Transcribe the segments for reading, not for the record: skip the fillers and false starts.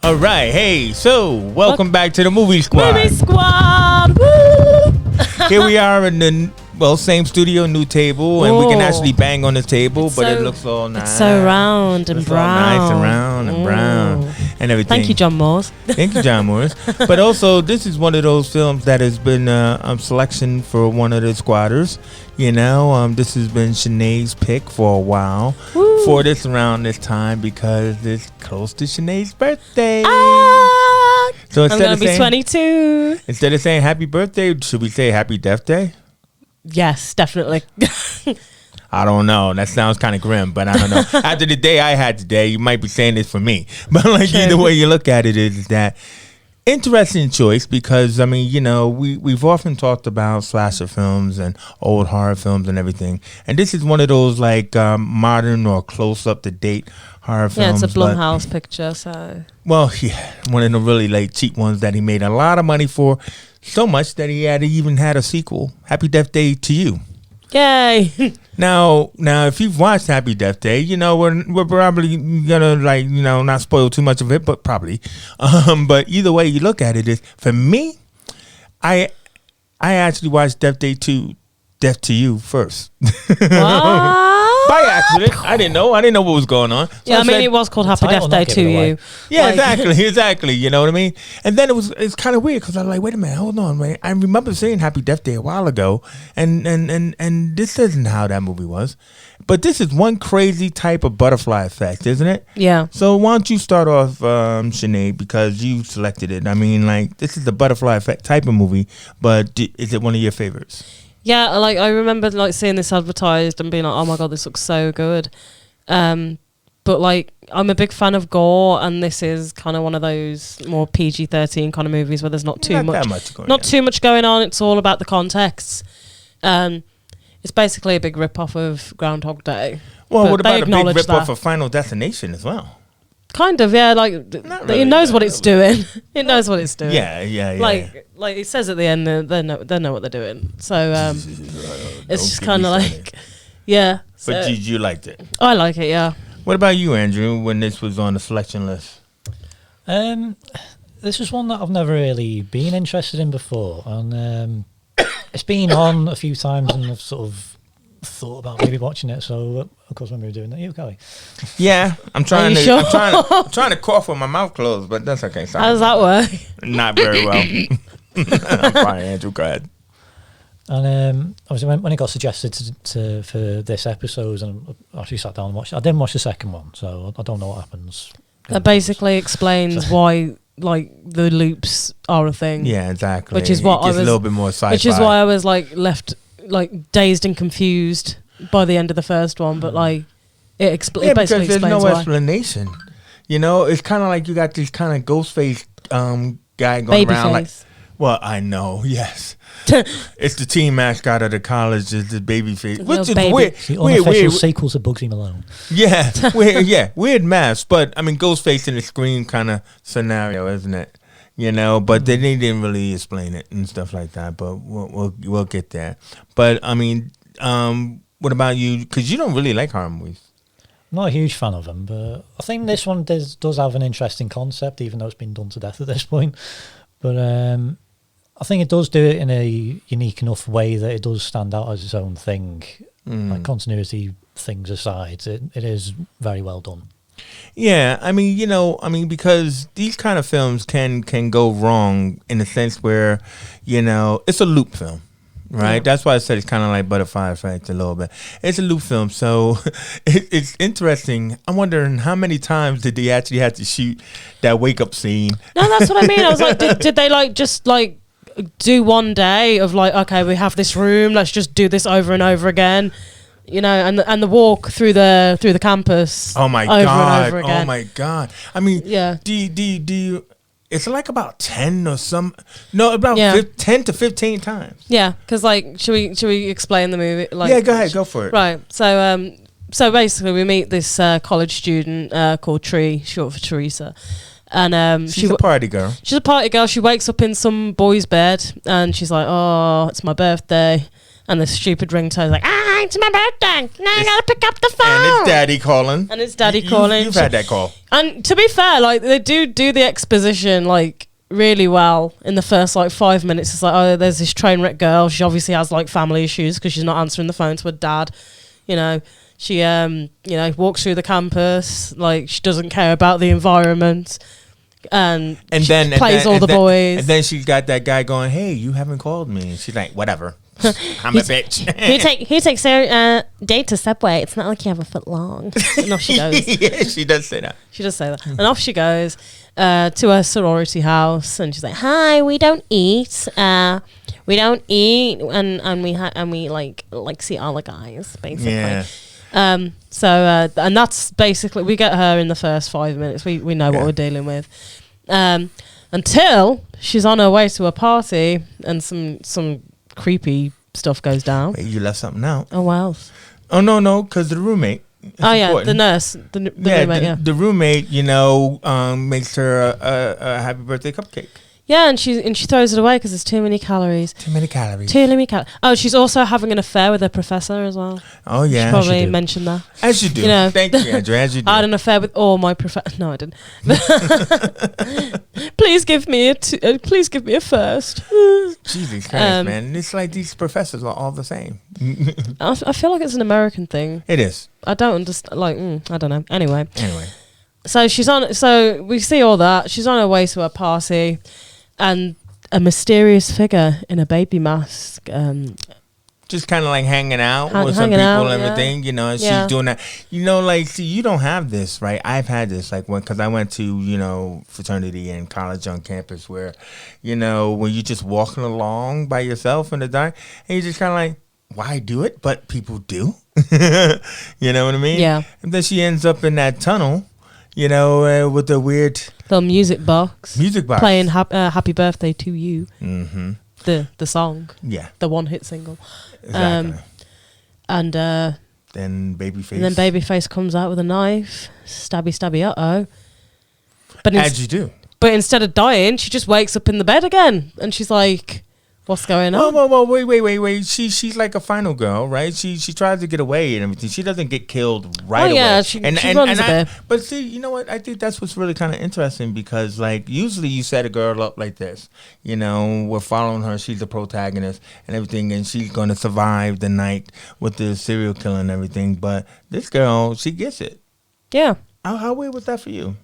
All right, hey, so welcome back to the Movie Squad. Movie Squad, woo! Here we are in the same studio, new table, and we can actually bang on the table, but it looks all nice. It's so round and brown. Nice and round and brown and everything. Thank you, John Moores. Thank you, John Moores. But also, this is one of those films that has been selection for one of the squatters. You know, this has been Sinead's pick for a while for this around this time because it's close to Sinead's birthday. So I'm going to be 22. Instead of saying happy birthday, should we say happy death day? Yes, definitely. I don't know. That sounds kind of grim, but I don't know. After the day I had today, you might be saying this for me. But like either way you look at it is that interesting choice because, I mean, you know, we've often talked about slasher films and old horror films and everything. And this is one of those like modern or close up to date horror films. Yeah, it's a Blumhouse picture, so. Well, yeah, one of the really like cheap ones that he made a lot of money for. So much that he even had a sequel, Happy Death Day to You. Yay! Now, if you've watched Happy Death Day, you know we're probably gonna like not spoil too much of it, but probably. But either way you look at it, is for me, I actually watched Death to You first. By accident. I didn't know what was going on. So yeah, I mean, it was called Happy Death Day to You. Yeah, exactly. You know what I mean? And then it's kind of weird because I'm like, wait a minute, hold on, man. I remember seeing Happy Death Day a while ago, and this isn't how that movie was. But this is one crazy type of butterfly effect, isn't it? Yeah. So why don't you start off, Sinead, because you selected it. I mean, like, this is the butterfly effect type of movie, but is it one of your favorites? Yeah, like I remember like seeing this advertised and being like, oh my god, this looks so good. But like I'm a big fan of gore, and this is kind of one of those more PG-13 kind of movies where there's not too much going on. It's all about the context. It's basically a big rip-off of Groundhog Day. Well, what about a big rip-off of Final Destination as well? Kind of, yeah. Like it knows what it's doing. It knows what it's doing. Yeah. Like it says at the end, they know what they're doing. So it's just kind of like, yeah. But you liked it. I like it, yeah. What about you, Andrew? When this was on the selection list? This was one that I've never really been interested in before, and it's been on a few times, and I've sort of thought about maybe watching it. So of course when we were doing that, you okay? Yeah, I'm trying to cough with my mouth closed, but that's okay. Sorry. How does that work? Not very well. I'm fine, Andrew. Go ahead. And obviously when it got suggested for this episode, and I actually sat down and watched it. I didn't watch the second one, so I don't know what happens. That basically explains why like the loops are a thing. Yeah, exactly. Which is what I was a little bit more sci-fi. Which is why I was like left like dazed and confused by the end of the first one, but like it basically because there's explains no why. explanation. You know, it's kind of like you got this kind of ghost face guy going Baby around face. like. Well, I know, yes. It's the team mascot of the college, is the baby face, which is weird. The unofficial sequel to Bugsy Malone. Yeah, weird mask, but I mean, Ghostface in the Scream kind of scenario, isn't it? You know, but they didn't really explain it and stuff like that. But we'll get there. But I mean, what about you? Because you don't really like horror movies. I'm not a huge fan of them, but I think this one does have an interesting concept, even though it's been done to death at this point. But I think it does do it in a unique enough way that it does stand out as its own thing. Like continuity things aside, it is very well done. Yeah, I mean, because these kind of films can go wrong in the sense where, it's a loop film, right? Yeah. That's why I said it's kind of like Butterfly Effect a little bit. It's a loop film, so it's interesting. I'm wondering how many times did they actually have to shoot that wake up scene? No, that's what I mean. I was like, did they like just like do one day of like, okay, we have this room, let's just do this over and over again, and the walk through the campus. Oh my god! And over again. Oh my god! I mean, yeah. Do you? It's like about 10 or some. No, about 10 to 15 times. Yeah, because like, should we explain the movie? Like, yeah, go ahead, go for it. Right. So basically, we meet this college student called Tree, short for Teresa. And she's a party girl. She's a party girl. She wakes up in some boy's bed and she's like, "Oh, it's my birthday." And the stupid ringtone's like, it's my birthday. Now you gotta pick up the phone. And it's daddy calling. And it's daddy calling. You've had that call. And to be fair, like, they do the exposition, like, really well in the first, like, 5 minutes. It's like, oh, there's this train wreck girl. She obviously has, like, family issues because she's not answering the phone to her dad. You know, she, walks through the campus. Like, she doesn't care about the environment. And then plays all the boys. And then she's got that guy going, hey, you haven't called me. And she's like, whatever. I'm a bitch. He takes their date to Subway. It's not like you have a foot long. And off she goes. Yeah, she does say that. She does say that. And off she goes to her sorority house, and she's like, "Hi, we don't eat. We don't eat, and we like see all the guys basically." Yeah. And that's basically, we get her in the first 5 minutes. We know what we're dealing with. Until she's on her way to a party and some creepy stuff goes down. Wait, you left something out. Oh, wow. Oh, no, because the roommate. Oh, yeah, important. The nurse. The roommate, the roommate, makes her a happy birthday cupcake. Yeah, and she throws it away because there's too many calories. Too many calories. Oh, she's also having an affair with her professor as well. Oh, yeah. She probably mentioned that. As you do. You know, thank you, Andrew. As you do. I had an affair with all my professors. No, I didn't. Please give me a first. Jesus Christ, man. It's like these professors are all the same. I feel like it's an American thing. It is. I don't understand. Like, I don't know. Anyway. So So we see all that. She's on her way to her party. And a mysterious figure in a baby mask. Just kind of like hanging out with some people and everything, and she's doing that. See, you don't have this, right? I've had this, because I went to, fraternity and college on campus where, when you're just walking along by yourself in the dark, and you're just kind of like, why do it? But people do. You know what I mean? Yeah. And then she ends up in that tunnel, with the weird... The music box. Playing Happy Birthday to You. Mm-hmm. The song. Yeah. The one-hit single. Exactly. And then Babyface. And then Babyface comes out with a knife. Stabby, stabby, uh-oh. As you do. But instead of dying, she just wakes up in the bed again. And she's like... What's going on? Oh, wait. She's like a final girl, right? She tries to get away and everything. She doesn't get killed right away. Yeah, she runs a bit. But see, you know what? I think that's what's really kind of interesting because, usually you set a girl up like this. We're following her. She's the protagonist and everything, and she's going to survive the night with the serial killer and everything. But this girl, she gets it. Yeah. How weird was that for you?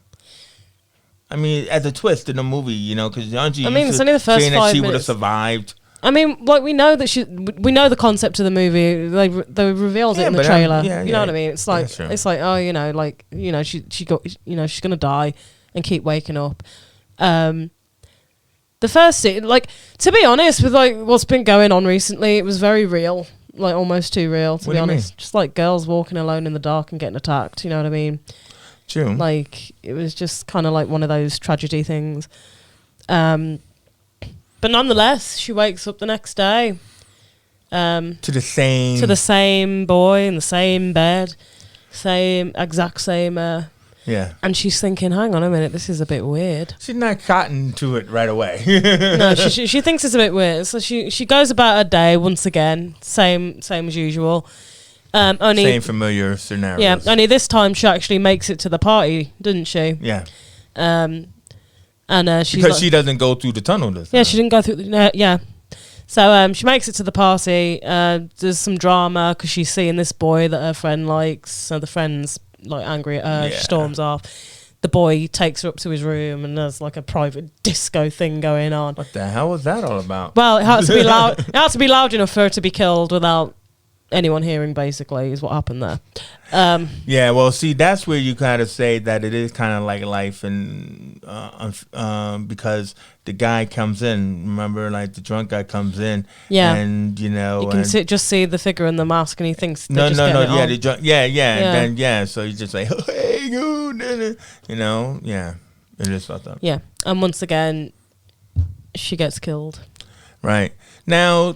I mean, as a twist in the movie, because aren't you it's only the first saying 5 that she minutes. would have survived? I mean, we know that we know the concept of the movie. They revealed it in the trailer. You know what I mean? It's like, she's gonna die and keep waking up. The first scene, to be honest, with what's been going on recently, it was very real, almost too real. To be honest, just like girls walking alone in the dark and getting attacked. You know what I mean? True. It was just kind of like one of those tragedy things. But nonetheless, she wakes up the next day. To the same boy in the same bed. Exact same. Yeah. And she's thinking, hang on a minute, this is a bit weird. She's not cotton to it right away. No, she thinks it's a bit weird. So she goes about her day once again, same as usual. Only same familiar scenarios. Yeah, only this time she actually makes it to the party, didn't she? Yeah. And because she doesn't go through the tunnel this time. Yeah, she didn't go through. Yeah. So she makes it to the party. There's some drama because she's seeing this boy that her friend likes. So the friend's angry at her. Yeah. She storms off. The boy takes her up to his room and there's a private disco thing going on. What the hell was that all about? Well, it had to be loud. It had to be loud enough for her to be killed without anyone hearing, basically, is what happened there. Yeah, well, see, that's where you kind of say that it is kind of like life, and because the guy comes in, remember, the drunk guy comes in, and you can just see the figure in the mask, and he thinks the drunk, and then so he's just like, hey, it is fucked up. Yeah, and once again, she gets killed. Right now,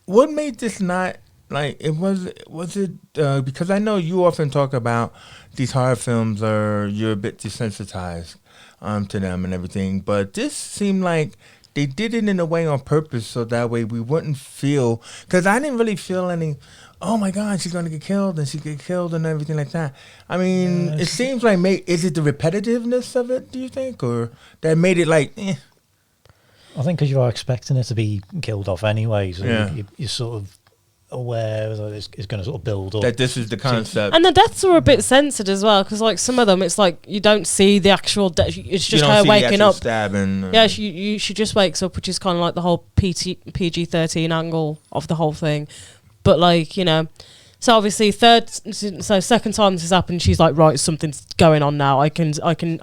what made this not? Was it because I know you often talk about these horror films you're a bit desensitized to them and everything, but this seemed like they did it in a way on purpose so that way we wouldn't feel, because I didn't really feel any, oh my God, she's gonna get killed and she get killed and everything like that. I mean, it seems like, is it the repetitiveness of it, do you think, or that made it like, eh? I think because you are expecting it to be killed off anyway, so you're sort of aware that it's going to sort of build up. That this is the concept. And the deaths are a bit censored as well, because like some of them, it's like you don't see the actual death. It's just her waking up. Stabbing. Yeah, she just wakes up, which is kind of like the whole PG-13 angle of the whole thing. But like, you know, so obviously second time this has happened, she's like, right, something's going on now. I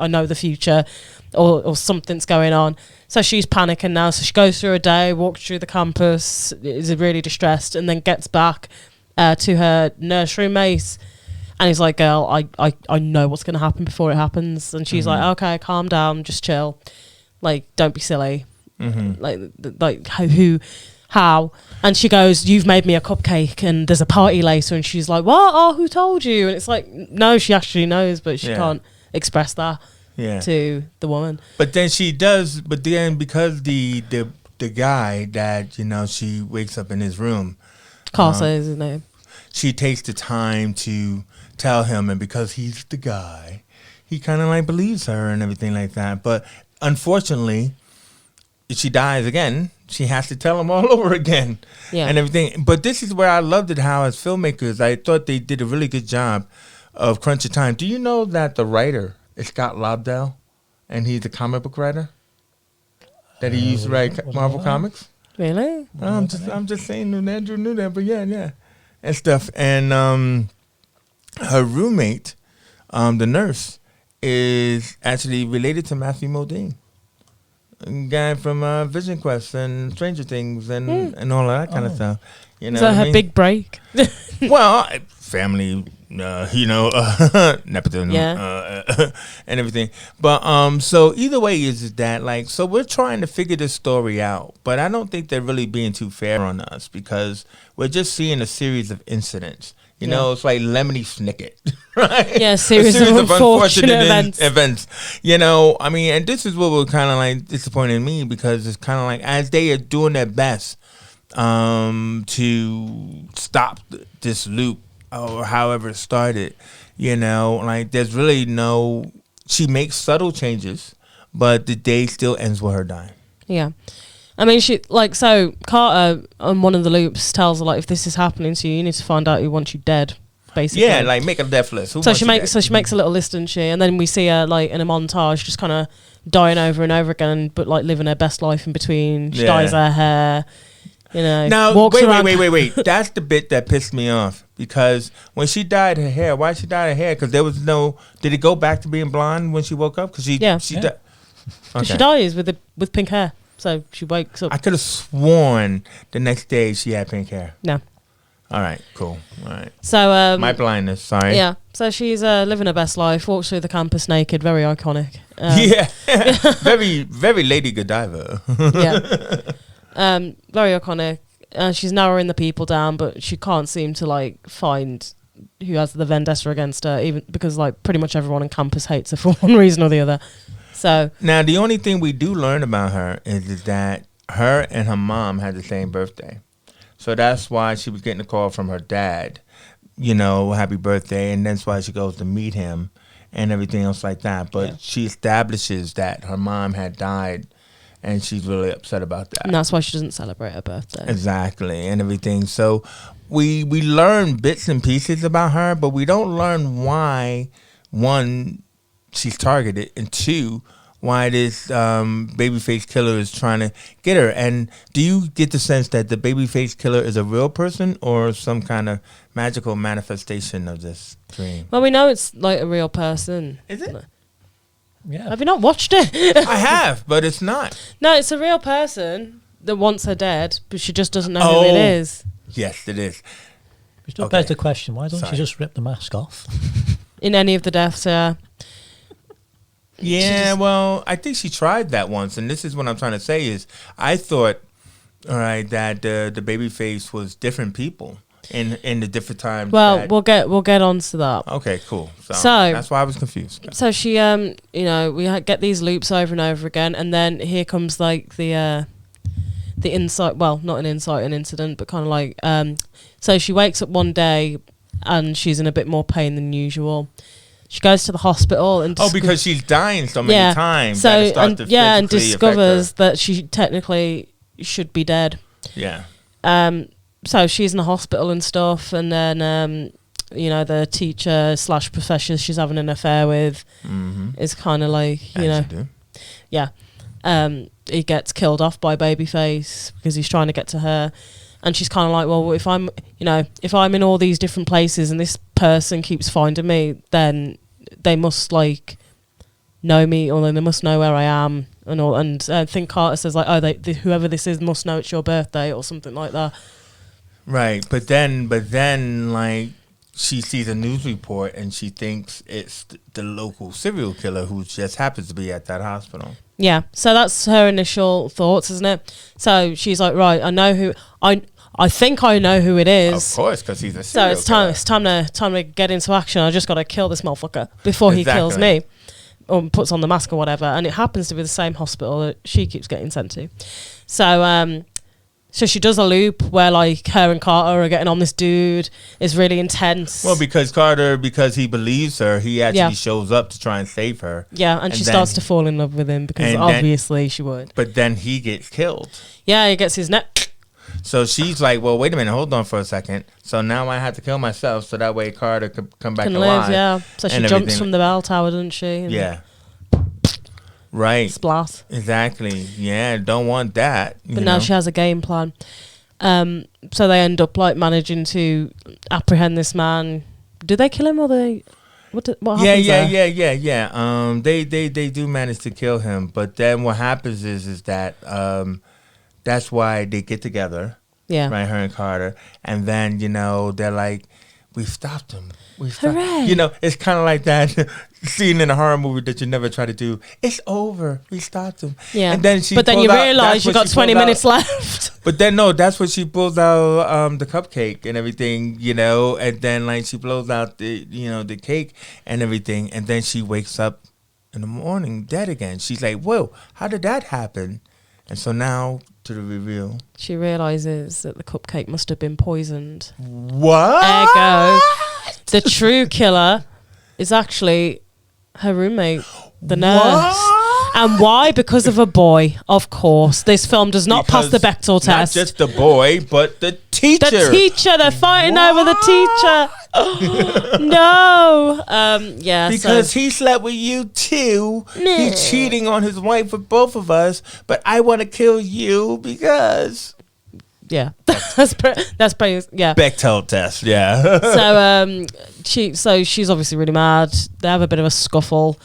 know the future, or something's going on. So she's panicking now. So she goes through a day, walks through the campus, is really distressed, and then gets back to her nursery mate. And he's like, girl, I know what's going to happen before it happens. And she's like, okay, calm down, just chill. Like, don't be silly. Like how? And she goes, you've made me a cupcake and there's a party later. And she's like, what? Oh, who told you? And it's like, no, she actually knows, but she can't express that. To the woman, but then she does. But then because the guy that, you know, she wakes up in his room, Casa is his name. She takes the time to tell him, and because he's the guy, he kind of like believes her and everything like that. But unfortunately, if she dies again, she has to tell him all over again, and everything. But this is where I loved it. How as filmmakers, I thought they did a really good job of crunching time. Do you know that the writer is Scott Lobdell, and he's a comic book writer that he used to write Marvel comics? Really? I'm just saying, Andrew knew that, but yeah, and stuff. And her roommate, the nurse, is actually related to Matthew Modine, a guy from Vision Quest and Stranger Things and all of that kind of stuff. You know, is that her big break? Well, family. Nepotism, and everything. But so either way is that like, so we're trying to figure this story out, but I don't think they're really being too fair on us because we're just seeing a series of incidents. You know, it's like Lemony Snicket, right? Yeah, a series of unfortunate events. You know, I mean, and this is what was kind of like disappointing me because it's kind of like as they are doing their best to stop this loop, or however it started, you know, like there's really no, she makes subtle changes, but the day still ends with her dying. Yeah. I mean, she, like, so Carter on one of the loops tells her, like, if this is happening to you, you need to find out who wants you dead, basically. Yeah, like, make a death list. So she makes a little list, doesn't she? And then we see her, like, in a montage, just kind of dying over and over again, but, like, living her best life in between. She dyes her hair. You know, now, wait. That's the bit that pissed me off. Because when she dyed her hair, why did she dye her hair? Because there was no... Did it go back to being blonde when she woke up? Because she dies with pink hair. So she wakes up. I could have sworn the next day she had pink hair. No. All right, cool. All right. So... my blindness, sorry. Yeah. So she's living her best life, walks through the campus naked, very iconic. Very, very Lady Godiva. Very iconic. She's narrowing the people down, but she can't seem to like find who has the vendetta against her, even because like pretty much everyone on campus hates her for one reason or the other. So now the only thing we do learn about her is that her and her mom had the same birthday, so that's why she was getting a call from her dad, you know, happy birthday, and that's why she goes to meet him and everything else like that. But she establishes that her mom had died. And she's really upset about that. And that's why she doesn't celebrate her birthday. Exactly, and everything. So we learn bits and pieces about her, but we don't learn why, one, she's targeted, and two, why this babyface killer is trying to get her. And do you get the sense that the babyface killer is a real person or some kind of magical manifestation of this dream? Well, we know it's like a real person. Is it? Yeah. Have you not watched it? I have, but it's not. No, it's a real person that wants her dead, but she just doesn't know who it is. Yes, it is. Which still begs the question, why don't you just rip the mask off? In any of the deaths, Yeah, well, I think she tried that once, and this is what I'm trying to say is I thought, all right, that the baby face was different people. in the different times. Well, we'll get on to that. Okay, cool. So that's why I was confused. So she, we get these loops over and over again, and then here comes like the insight. Well, not an insight, an incident, but kind of like. So she wakes up one day, and she's in a bit more pain than usual. She goes to the hospital and because she's dying so many times. So that it starts to and physically discovers that she technically should be dead. Yeah. So she's in the hospital and stuff, and then the teacher / professor she's having an affair with is kind of like he gets killed off by Babyface because he's trying to get to her. And she's kind of like, well, if I'm in all these different places and this person keeps finding me, then they must like know me, or they must know where I am and all. And I think Carter says like, oh, whoever this is must know it's your birthday or something like that. Right, but then like she sees a news report and she thinks it's the local serial killer who just happens to be at that hospital. Yeah, so that's her initial thoughts, isn't it? So she's like, right, I think I know who it is. Of course, because he's a serial killer. It's time to get into action. I just got to kill this motherfucker before he kills me, or puts on the mask or whatever. And it happens to be the same hospital that she keeps getting sent to. So she does a loop where like her and Carter are getting on this dude. It's really intense. Well, because he believes her, he actually shows up to try and save her. Yeah, and she starts to fall in love with him because obviously she would. But then he gets killed. Yeah, he gets his neck. So she's like, well, wait a minute, hold on for a second. So now I have to kill myself so that way Carter could come back alive. Yeah. So she jumps from the bell tower, doesn't she? Yeah. Right. Splat. Exactly. Yeah, don't want that. But now she has a game plan. So they end up like managing to apprehend this man. Do they kill him or they... What happens there? Yeah. They do manage to kill him. But then what happens is that... that's why they get together, right? Her and Carter, and then they're like, "We stopped him. We stopped." Hooray! It's kind of like that scene in a horror movie that you never try to do. It's over. We stopped him. Yeah. And then but then you realize you got 20 minutes left. But then that's what she pulls out the cupcake and everything, and then like she blows out the the cake and everything, and then she wakes up in the morning dead again. She's like, "Whoa, how did that happen?" And so now, to the reveal, she realizes that the cupcake must have been poisoned. What? Ergo, the true killer is actually her roommate, the nurse. And why? Because of a boy, of course. This film does not pass the Bechdel test. Not just the boy, but the teacher. The teacher. They're fighting over the teacher. No. Because he slept with you too. He's cheating on his wife with both of us, but I want to kill you because... Yeah. that's pretty, yeah. Bechdel test, yeah. So she's obviously really mad. They have a bit of a scuffle.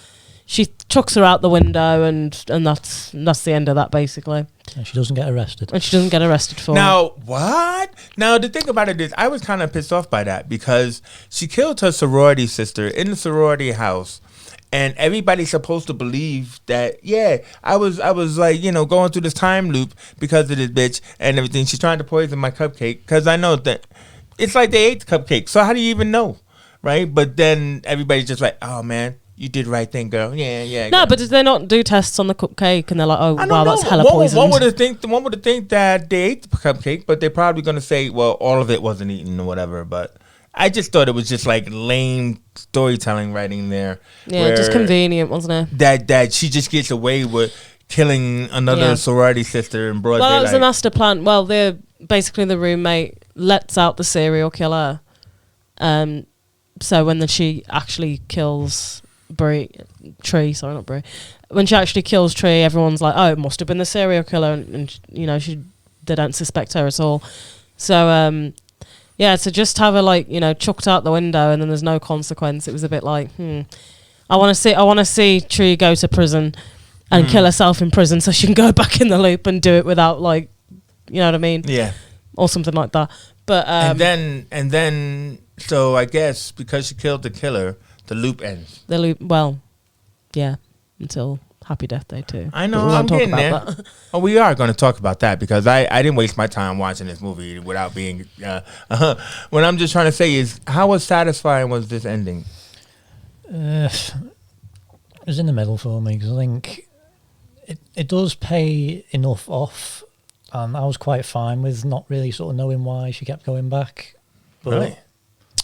She chucks her out the window, and that's the end of that, basically. And she doesn't get arrested. For Now, what? Now, the thing about it is, I was kind of pissed off by that because she killed her sorority sister in the sorority house. And everybody's supposed to believe that, I was like, going through this time loop because of this bitch and everything. She's trying to poison my cupcake because I know that it's like they ate the cupcake. So how do you even know? Right? But then everybody's just like, oh, man. You did the right thing, girl. Yeah. No, but did they not do tests on the cupcake? And they're like, oh, wow, that's hella poisoned. One would have think that they ate the cupcake, but they're probably going to say, well, all of it wasn't eaten or whatever. But I just thought it was just like lame storytelling writing there. Yeah, just convenient, wasn't it? That she just gets away with killing another sorority sister in broad daylight. Well, that was the master plan. Well, basically the roommate lets out the serial killer. So when she actually kills... Tree, sorry, not Brie. When she actually kills Tree, everyone's like, "Oh, it must have been the serial killer," and they don't suspect her at all. So, to just have her chucked out the window and then there's no consequence. It was a bit like, I want to see Tree go to prison and kill herself in prison so she can go back in the loop and do it without you know what I mean? Yeah, or something like that. But and then, so I guess because she killed the killer. The loop ends. Until Happy Death Day too. I know, But we won't I'm talk getting there. about that. Oh, we are going to talk about that because I didn't waste my time watching this movie without being. What I'm just trying to say is, how satisfying was this ending? It was in the middle for me because I think it does pay enough off, and I was quite fine with not really sort of knowing why she kept going back. But Right.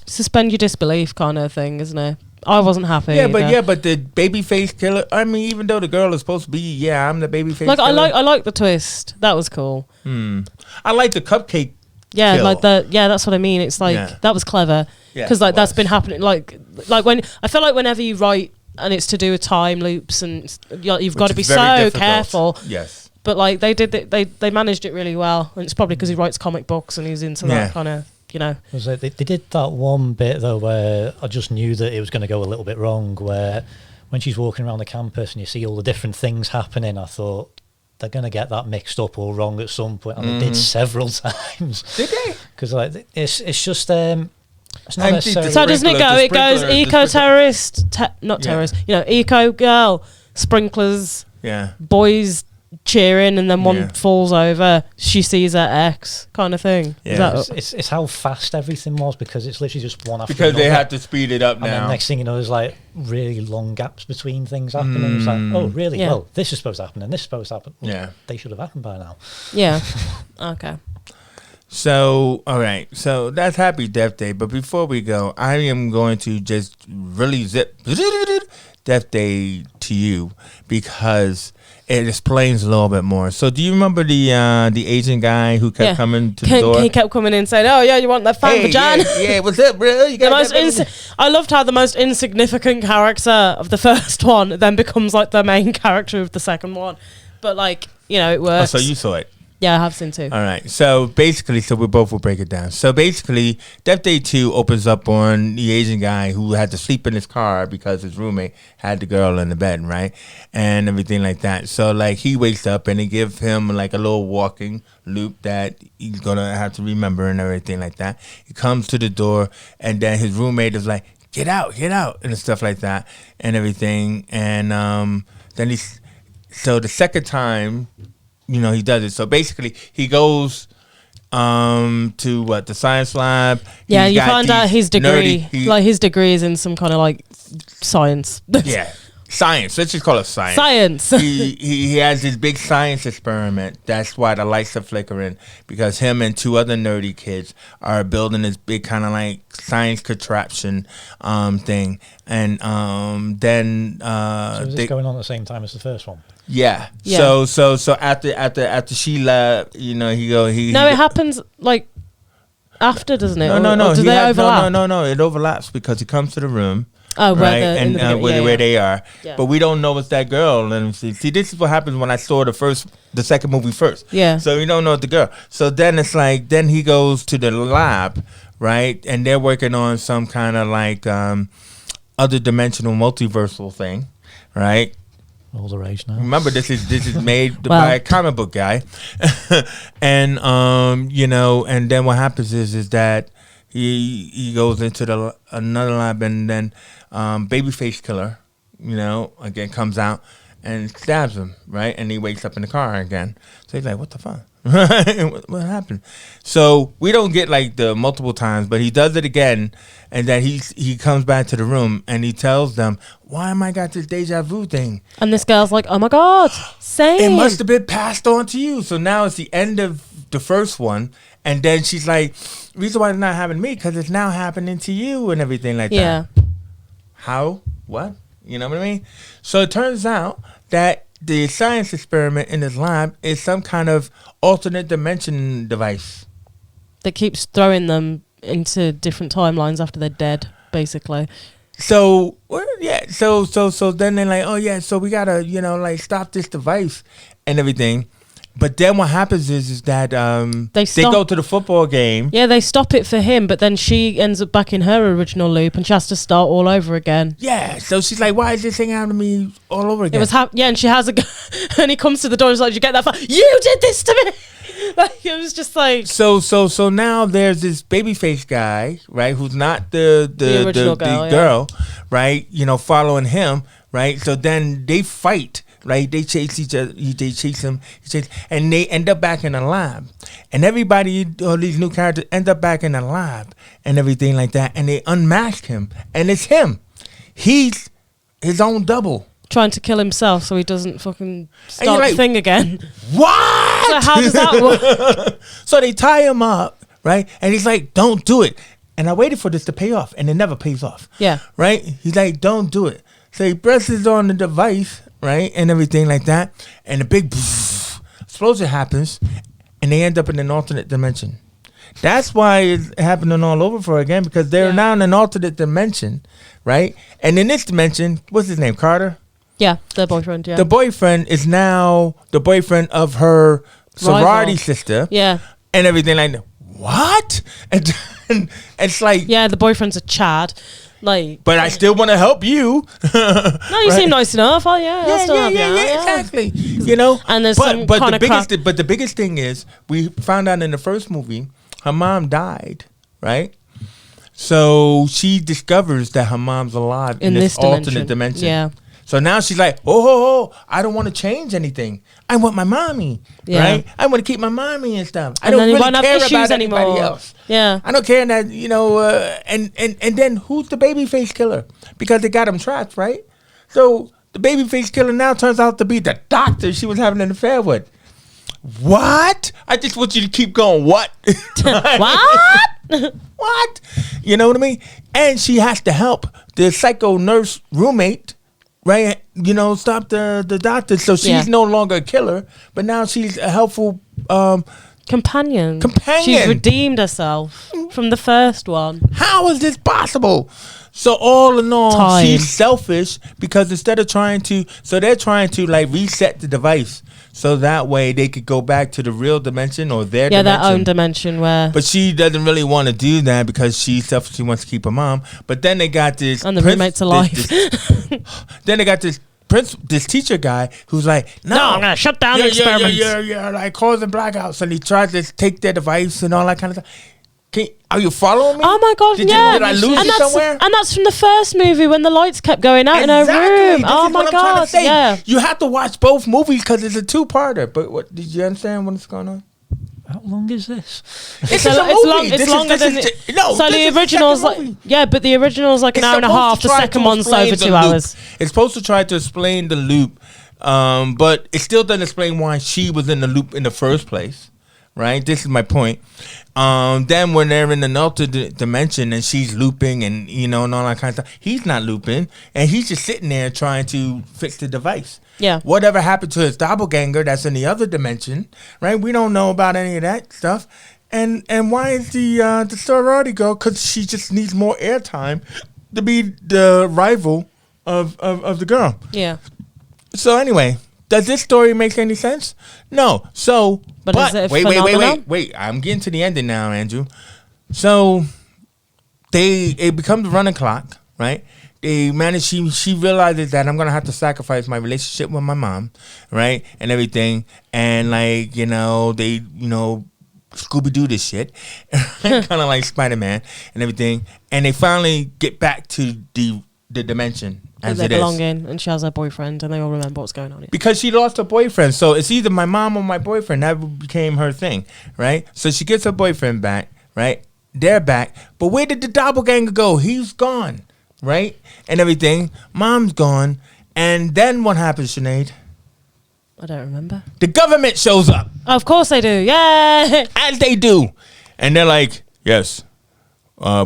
Suspend your disbelief kind of thing, isn't it? I wasn't happy. either. But the babyface killer. I mean, even though the girl is supposed to be, I'm the babyface. Like killer. I like the twist. That was cool. I like the cupcake. Yeah, kill. like that's what I mean. It's like Yeah. that was clever Yeah, because like it that's was. been happening. Like when I feel like whenever you write and it's to do with time loops and you've got to Which be is very so difficult. careful. Yes. But like they managed it really well, and it's probably because he writes comic books and he's into Yeah. that kind of Was it, they did that one bit though where I just knew that it was going to go a little bit wrong, where when she's walking around the campus and you see all the different things happening, I thought they're going to get that mixed up or wrong at some point, and they did several times. Did they? Because like it's just it's not Empty necessarily. So doesn't it go? The It goes sprinkler, the eco terrorist, not Yeah. terrorist. Eco girl, sprinklers, Yeah. boys cheering, and then one Yeah. falls over. She sees her ex, kind of thing. Is Yeah. that- It's how fast everything was, because it's literally just one after Because they another. had to speed it up And then now. next thing you know, there's like really long gaps between things happening. It's like, oh, really? Yeah. Well, this is supposed to happen and this is supposed to happen. Well, Yeah. they should have happened by now. yeah. Okay. So, all right. So that's Happy Death Day. But before we go, I am going to just really zip Death Day to you because it explains a little bit more. So, do you remember the Asian guy who kept coming to the door? He kept coming in saying, "Oh yeah, you want that fan vagina?" Yeah, what's up, bro? You The got most that I loved how the most insignificant character of the first one then becomes like the main character of the second one. But like, it Oh, works. so you saw it. Yeah, I have seen too. All right. So basically, we both will break it down. So basically, Death Day 2 opens up on the Asian guy who had to sleep in his car because his roommate had the girl in the bed, right? And everything like that. So like he wakes up and they give him like a little walking loop that he's going to have to remember and everything like that. He comes to the door and then his roommate is like, get out, and stuff like that and everything. And then so the second time, he does it. So basically, he goes to the science lab. Yeah, He's you got find out these his degree, nerdy- his degree is in some kind of like science. yeah, science. Let's just call it science. Science. he has this big science experiment. That's why the lights are flickering, because him and two other nerdy kids are building this big kind of like science contraption thing. And then So is this going on at the same time as the first one? yeah. Yeah. So after she left, he It happens like after, doesn't it? No. Or do he they has- overlap? No. It overlaps because he comes to the room. Oh, right, where the, in and the beginning. where Yeah. they are, Yeah. but we don't know it's that girl. And see, this is what happens when I saw the second movie first. Yeah. So we don't know it's the girl. So then it's like, then he goes to the lab, right, and they're working on some kind of like other dimensional multiversal thing, right? All the rage now. Remember, this is made Well. by a comic book guy, and and then what happens is that he goes into another lab, and then babyface killer, again comes out and stabs him, right, and he wakes up in the car again. So he's like, what the fuck? what happened? So we don't get like the multiple times, but he does it again, and then he comes back to the room and he tells them, why am I got this deja vu thing? And this girl's like, "Oh my god, same." It must have been passed on to you. So now it's the end of the first one, and then she's like, reason why it's not happening to me because it's now happening to you and everything like Yeah. that. How? What? You know what I mean? So it turns out that the science experiment in this lab is some kind of alternate dimension device. That keeps throwing them into different timelines after they're dead, basically. So so then they're like, oh yeah, so we gotta like stop this device and everything. But then what happens is that they stop- go to the football game. Yeah, they stop it for him, but then she ends up back in her original loop and she has to start all over again. Yeah, so she's like, why is this thing happening to me all over again? It was and she has and he comes to the door and he's like, "Did you get that far? You did this to me!" Like, it was just like... So now there's this babyface guy, right, who's not the original girl, girl, right, following him, right? So then they fight right? They chase each other. They chase him. And they end up back in the lab. And everybody, all these new characters, end up back in the lab and everything like that. And they unmask him, and it's him. He's his own double. Trying to kill himself so he doesn't fucking start like, the thing again. What? So how does that work? So they tie him up, right? And he's like, don't do it. And I waited for this to pay off, and it never pays off. Yeah. Right? He's like, don't do it. So he presses on the device, right? And everything like that. And a big explosion happens, and they end up in an alternate dimension. That's why it's happening all over for again, because they're now in an alternate dimension, right? And in this dimension, what's his name? Carter? Yeah, the boyfriend, yeah. The boyfriend is now the boyfriend of her sorority sister. Yeah. And everything like that. What? And it's like... Yeah, the boyfriend's a Chad. Like, but I still want to help you. No, you seem nice enough. Oh, yeah. I'll still help you out, exactly. You know? And there's some kind of But the biggest thing is, we found out in the first movie, her mom died, right? So she discovers that her mom's alive in this alternate dimension. Yeah. So now she's like, oh, I don't want to change anything. I want my mommy, right? I want to keep my mommy and stuff. I don't really care about anybody else. Yeah. I don't care that, you know, and then who's the babyface killer? Because they got him trapped, right? So the babyface killer now turns out to be the doctor she was having an affair with. What? I just want you to keep going, what? What? What? You know what I mean? And she has to help the psycho nurse roommate, right? You know, stop the doctor. So she's no longer a killer, but now she's a helpful companion. She's redeemed herself from the first one. How is this possible? So all in all, she's selfish because instead of they're trying to like reset the device so that way they could go back to the real dimension or their dimension. their own dimension where. But she doesn't really want to do that because she's selfish. She wants to keep her mom. But then they got this. And the roommate's alive. Then they got this teacher guy who's like, no, I'm gonna shut down the experiments. Yeah, like causing blackouts, and he tries to take their device and all that kind of stuff. Are you following me? Oh my god, did I lose you somewhere? And that's from the first movie when the lights kept going out in her room. Oh my god, yeah. You have to watch both movies because it's a two-parter. But what did you understand what's going on? How long is this? It's longer than so the original's like but the original's like an hour and a half. The second one's over 2 hours. It's supposed to try to explain the loop, but it still doesn't explain why she was in the loop in the first place. Right, this is my point. Then when they're in an alternate dimension and she's looping and and all that kind of stuff, he's not looping and he's just sitting there trying to fix the device. Yeah. Whatever happened to his doppelganger that's in the other dimension, right? We don't know about any of that stuff. And why is the sorority girl? Because she just needs more airtime to be the rival of the girl. Yeah. So anyway. Does this story make any sense? No. So, but is it a wait. I'm getting to the ending now, Andrew. So, it becomes a running clock, right? They manage. She realizes that I'm gonna have to sacrifice my relationship with my mom, right, and everything, and they Scooby Doo this shit, kind of like Spider-Man and everything, and they finally get back to the dimension. As they it belong is. in, and she has her boyfriend, and they all remember what's going on here. Because she lost her boyfriend, so it's either my mom or my boyfriend. That became her thing, right? So she gets her boyfriend back, right? They're back, but where did the doppelganger go? He's gone, right? And everything. Mom's gone, and then what happens, Sinead? I don't remember. The government shows up. Oh, of course they do, yeah. As they do, and they're like, yes.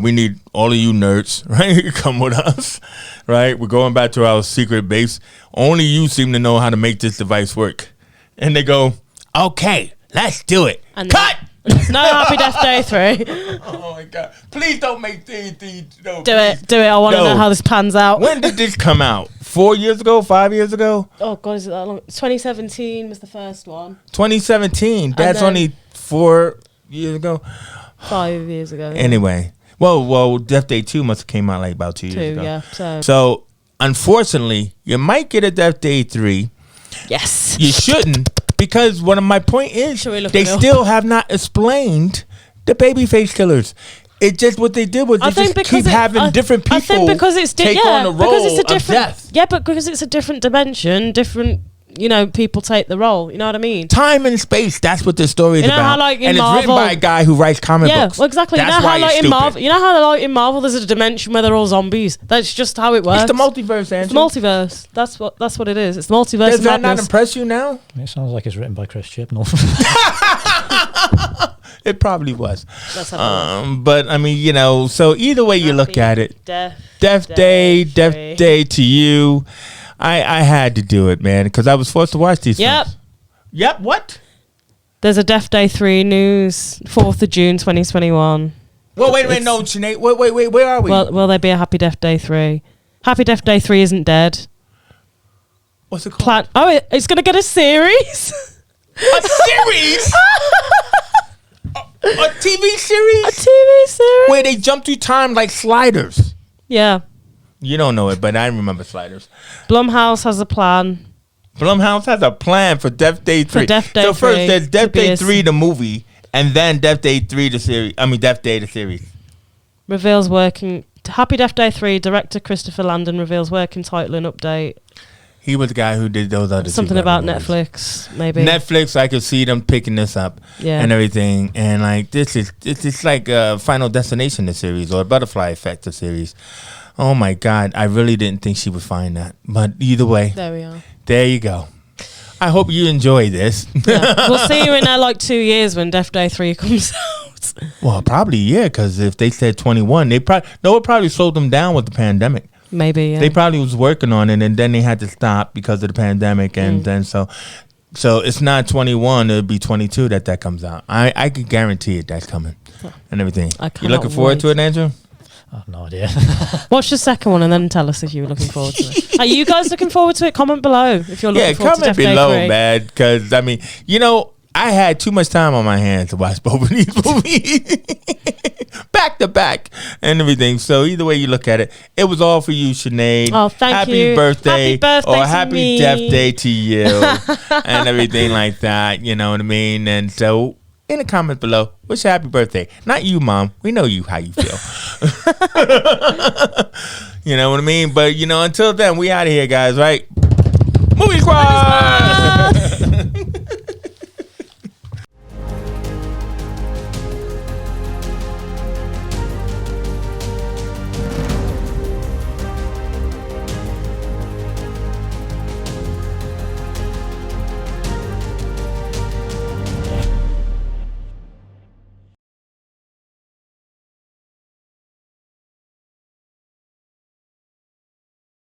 We need all of you nerds, right? Come with us, right? We're going back to our secret base. Only you seem to know how to make this device work. And they go, okay, let's do it. And cut! No Happy Death Day 3. Oh, my God. Please don't make D&D. No, do it. I want to know how this pans out. When did this come out? 4 years ago? 5 years ago? Oh, God, is it that long? 2017 was the first one. 2017. That's only 4 years ago. 5 years ago. Yeah. Anyway. Well, Death Day 2 must have came out like about 2 years ago. Yeah. So, unfortunately, you might get a Death Day 3. Yes. You shouldn't, because one of my point is they still have not explained the babyface killers. It just what they did was they just keep having different people take on the role of death. Yeah, but because it's a different dimension, different people take the role. You know what I mean? Time and space. That's what the story is You know about. how, like, in and Marvel, it's written by a guy who writes comic books. Well, exactly. That's you know why how, like, it's in stupid. Marvel, like, in Marvel, there's a dimension where they're all zombies. That's just how it works. It's the multiverse, Andrew. It's the multiverse. That's what it is. It's the multiverse. Does that not madness. impress you now? It sounds like it's written by Chris Chibnall. It probably was. Let's have a look. But I mean, so either way you look at it, Death Day to you. I had to do it, man, because I was forced to watch these films. Yep, what? There's a Death Day 3 news, 4th of June 2021. Well, wait a minute, no, Sinead. Wait, where are we? Will there be a Happy Death Day 3? Happy Death Day 3 isn't dead. What's it called? It's going to get a series? A series? A TV series? A TV series? Where they jump through time like sliders. Yeah. You don't know it, but I remember sliders. Blumhouse has a plan. Blumhouse has a plan for Death Day 3. So first there's Death Day 3, the movie, and then Death Day 3, the series. I mean, Death Day, the series. Reveals working... Happy Death Day 3, director Christopher Landon reveals working title and update. He was the guy who did those other Something about Netflix, maybe. Netflix, I could see them picking this up and everything. And like, it's like a Final Destination, the series, or Butterfly Effect, the series. Oh my God, I really didn't think she would find that. But either way, there we are. There you go. I hope you enjoy this. Yeah. We'll see you in 2 years when Death Day 3 comes out. Well, probably, because if they said 21, it probably slowed them down with the pandemic. Maybe, yeah. They probably was working on it, and then they had to stop because of the pandemic, and then so it's not 21, it'll be 22 that comes out. I can guarantee it that's coming and everything. You looking forward to it, Andrew? I have no idea. Watch the second one and then tell us if you were looking forward to it. Are you guys looking forward to it? Comment below if you're looking forward to Death Day 3. Yeah, comment below, man, because, I mean, I had too much time on my hands to watch both of these movies back to back and everything. So either way you look at it, it was all for you, Sinead. Oh, thank you. Happy birthday or happy me. Death Day to you and everything like that. You know what I mean? And so in the comments below, wish you a happy birthday. Not you, Mom. We know how you feel. You know what I mean? But until then, we out of here, guys. Right? Movie Squad.